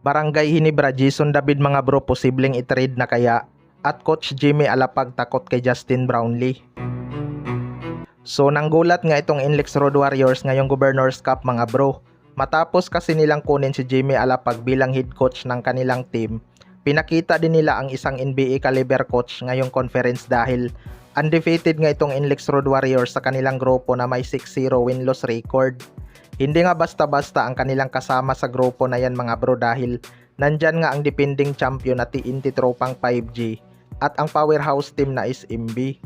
Barangay Hinebra, Jason David mga bro, posibleng i-trade na kaya? At Coach Jimmy Alapag takot kay Justin Brownlee. So nanggulat nga itong Inlex Road Warriors ngayong Governors Cup mga bro. Matapos kasi nilang kunin si Jimmy Alapag bilang head coach ng kanilang team, pinakita din nila ang isang NBA caliber coach ngayong conference dahil undefeated nga itong Inlex Road Warriors sa kanilang grupo na may 6-0 win-loss record. Hindi nga basta-basta ang kanilang kasama sa grupo na yan mga bro dahil nandyan nga ang defending champion na TNT Tropang 5G at ang powerhouse team na SMB.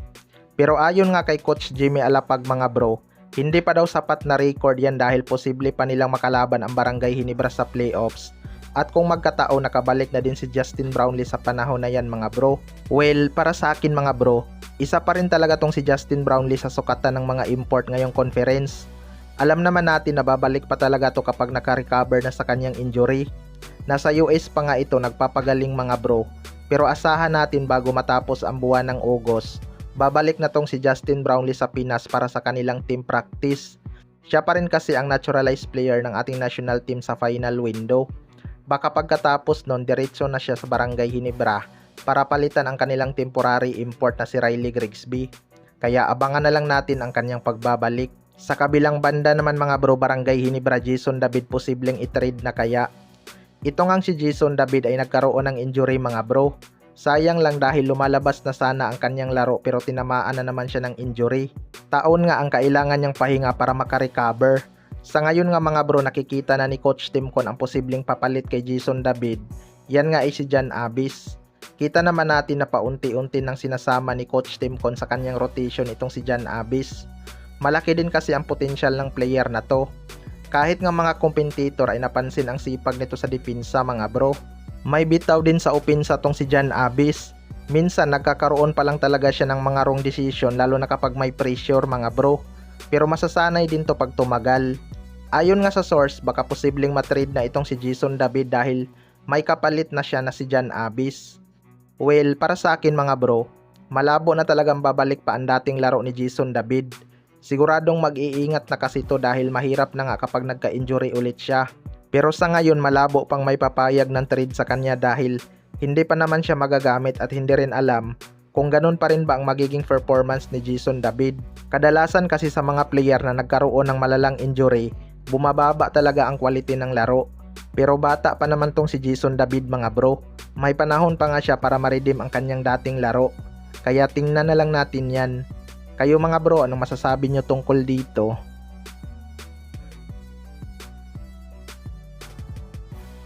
Pero ayon nga kay Coach Jimmy Alapag mga bro, hindi pa daw sapat na record yan dahil posible pa nilang makalaban ang Barangay Hinebra sa playoffs. At kung magkataon nakabalik na din si Justin Brownlee sa panahon na yan mga bro. Well, para sa akin mga bro, isa pa rin talaga tong si Justin Brownlee sa sukatan ng mga import ngayong conference. Alam naman natin na babalik pa talaga to kapag naka-recover na sa kanyang injury. Nasa US pa nga ito nagpapagaling mga bro. Pero asahan natin bago matapos ang buwan ng August, babalik na tong si Justin Brownlee sa Pinas para sa kanilang team practice. Siya pa rin kasi ang naturalized player ng ating national team sa final window. Baka pagkatapos nun, diretso na siya sa Barangay Hinebra para palitan ang kanilang temporary import na si Riley Grigsby. Kaya abangan na lang natin ang kanyang pagbabalik. Sa kabilang banda naman mga bro, Barangay Hinebra, Jason David posibleng i-trade na kaya? Ito ngang si Jason David ay nagkaroon ng injury mga bro. Sayang lang dahil lumalabas na sana ang kanyang laro pero tinamaan na naman siya ng injury. Taon nga ang kailangan niyang pahinga para makarecover. Sa ngayon nga mga bro, nakikita na ni Coach Timcon ang posibleng papalit kay Jason David. Yan nga ay si Jan Abis. Kita naman natin na paunti-unti nang sinasama ni Coach Timcon sa kanyang rotation itong si Jan Abis. Malaki din kasi ang potensyal ng player na to. Kahit nga mga competitor ay napansin ang sipag nito sa depensa mga bro. May bitaw din sa opensa tong si Jan Abis. Minsan nagkakaroon pa lang talaga siya ng mga wrong decision lalo na kapag may pressure mga bro. Pero masasanay din to pag tumagal. Ayon nga sa source, baka posibleng matrade na itong si Jason David dahil may kapalit na siya na si Jan Abis. Well, para sa akin mga bro, malabo na talagang babalik pa ang dating laro ni Jason David. Siguradong mag-iingat na kasi to dahil mahirap na nga kapag nagka-injury ulit siya. Pero sa ngayon malabo pang may papayag ng trade sa kanya dahil hindi pa naman siya magagamit at hindi rin alam kung ganun pa rin ba ang magiging performance ni Jason David. Kadalasan kasi sa mga player na nagkaroon ng malalang injury, bumababa talaga ang quality ng laro. Pero bata pa naman tong si Jason David mga bro. May panahon pa nga siya para ma-redeem ang kanyang dating laro. Kaya tingnan na lang natin yan. Kayo mga bro, anong masasabi nyo tungkol dito?